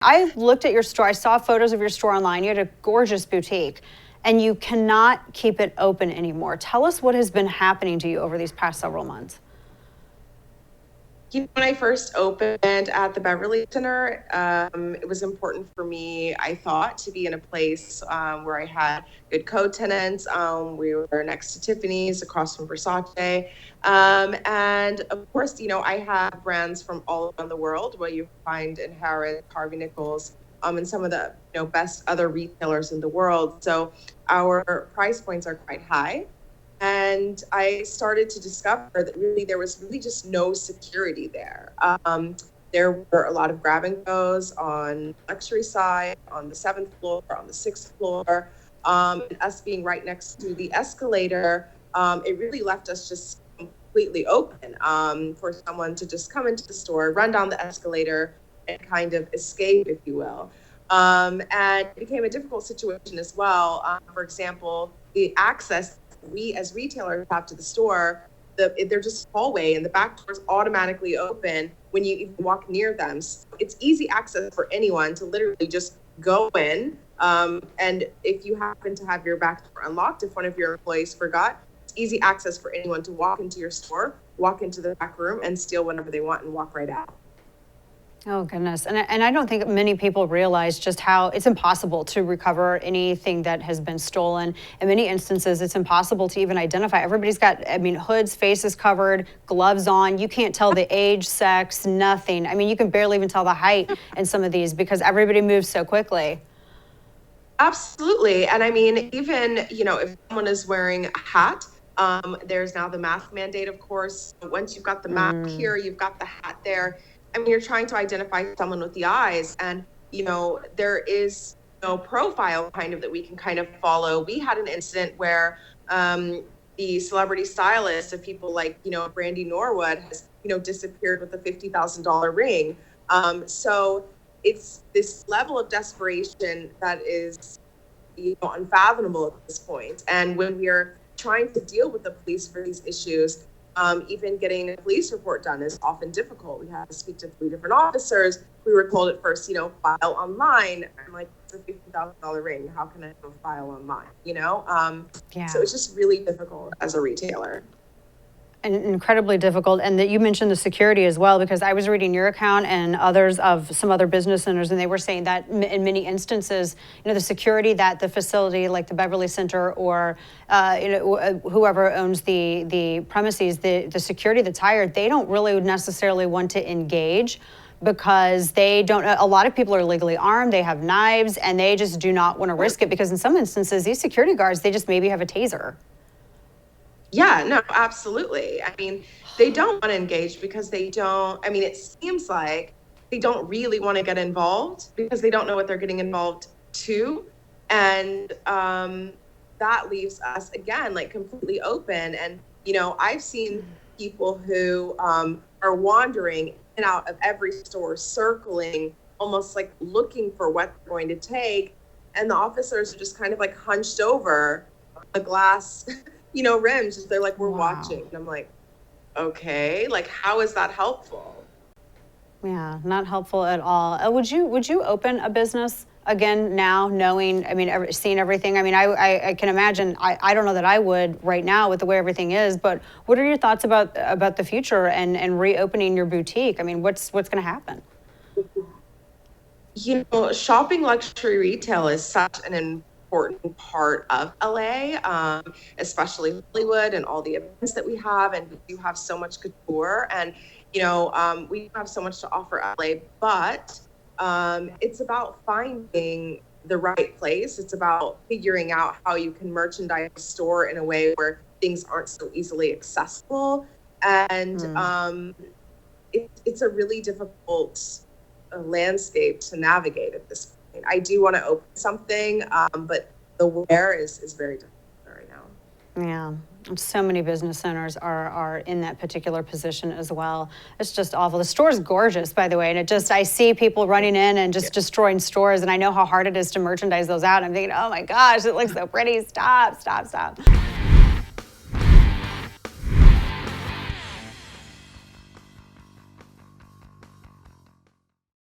I looked at your store. I saw photos of your store online. You had a gorgeous boutique, and you cannot keep it open anymore. Tell us what has been happening to you over these past several months. When I first opened at the Beverly Center, it was important for me, I thought, to be in a place where I had good co-tenants. We were next to Tiffany's, across from Versace. And of course, I have brands from all around the world where you find in Harrods, Harvey Nichols, and some of the best other retailers in the world. So our price points are quite high. And I started to discover that really there was really just no security there. There were a lot of grab and goes on the luxury side, on the 7th floor, on the 6th floor. And us being right next to the escalator, it really left us just completely open for someone to just come into the store, run down the escalator, and kind of escape, if you will. And it became a difficult situation as well. For example, the access we as retailers have to the store, they're just hallway and the back doors automatically open when you even walk near them. So it's easy access for anyone to literally just go in. And if you happen to have your back door unlocked, if one of your employees forgot, it's easy access for anyone to walk into your store, walk into the back room and steal whenever they want and walk right out. Oh, goodness. And I don't think many people realize just how it's impossible to recover anything that has been stolen. In many instances, it's impossible to even identify. Everybody's got, hoods, faces covered, gloves on. You can't tell the age, sex, nothing. You can barely even tell the height in some of these because everybody moves so quickly. Absolutely. And even, if someone is wearing a hat, there's now the mask mandate, of course. Once you've got the mask here, you've got the hat there. You're trying to identify someone with the eyes, and there is no profile kind of that we can kind of follow. We had an incident where the celebrity stylist of people like Brandy Norwood has disappeared with a $50,000 ring. So it's this level of desperation that is unfathomable at this point. And when we are trying to deal with the police for these issues, even getting a police report done is often difficult. We had to speak to 3 different officers. We were told at first, file online. I'm like, it's a $50,000 ring. How can I go file online? So it's just really difficult as a retailer. And incredibly difficult. And that you mentioned the security as well, because I was reading your account and others of some other business owners, and they were saying that in many instances, the security that the facility like the Beverly Center or whoever owns the premises, the security that's hired, they don't really necessarily want to engage because they don't, a lot of people are legally armed, they have knives, and they just do not want to risk it because in some instances, these security guards, they just maybe have a taser. Yeah, no, absolutely. They don't want to engage because they don't, it seems like they don't really want to get involved because they don't know what they're getting involved to. And that leaves us, again, like completely open. And, I've seen people who are wandering in and out of every store, circling, almost like looking for what they're going to take. And the officers are just kind of like hunched over the glass rims. They're like, we're watching. And I'm like, okay, like, how is that helpful? Yeah, not helpful at all. Would you open a business again now, knowing, seeing everything? I can imagine, I don't know that I would right now with the way everything is, but what are your thoughts about the future and reopening your boutique? What's going to happen? Shopping luxury retail is such an important part of LA, especially Hollywood and all the events that we have, and we do have so much couture, and we have so much to offer LA, but it's about finding the right place. It's about figuring out how you can merchandise a store in a way where things aren't so easily accessible, and it's a really difficult landscape to navigate at this point. I do want to open something, but the where is very difficult right now. Yeah. So many business owners are in that particular position as well. It's just awful. The store's gorgeous, by the way, and I see people running in and just destroying stores, and I know how hard it is to merchandise those out. I'm thinking, oh my gosh, it looks so pretty. Stop.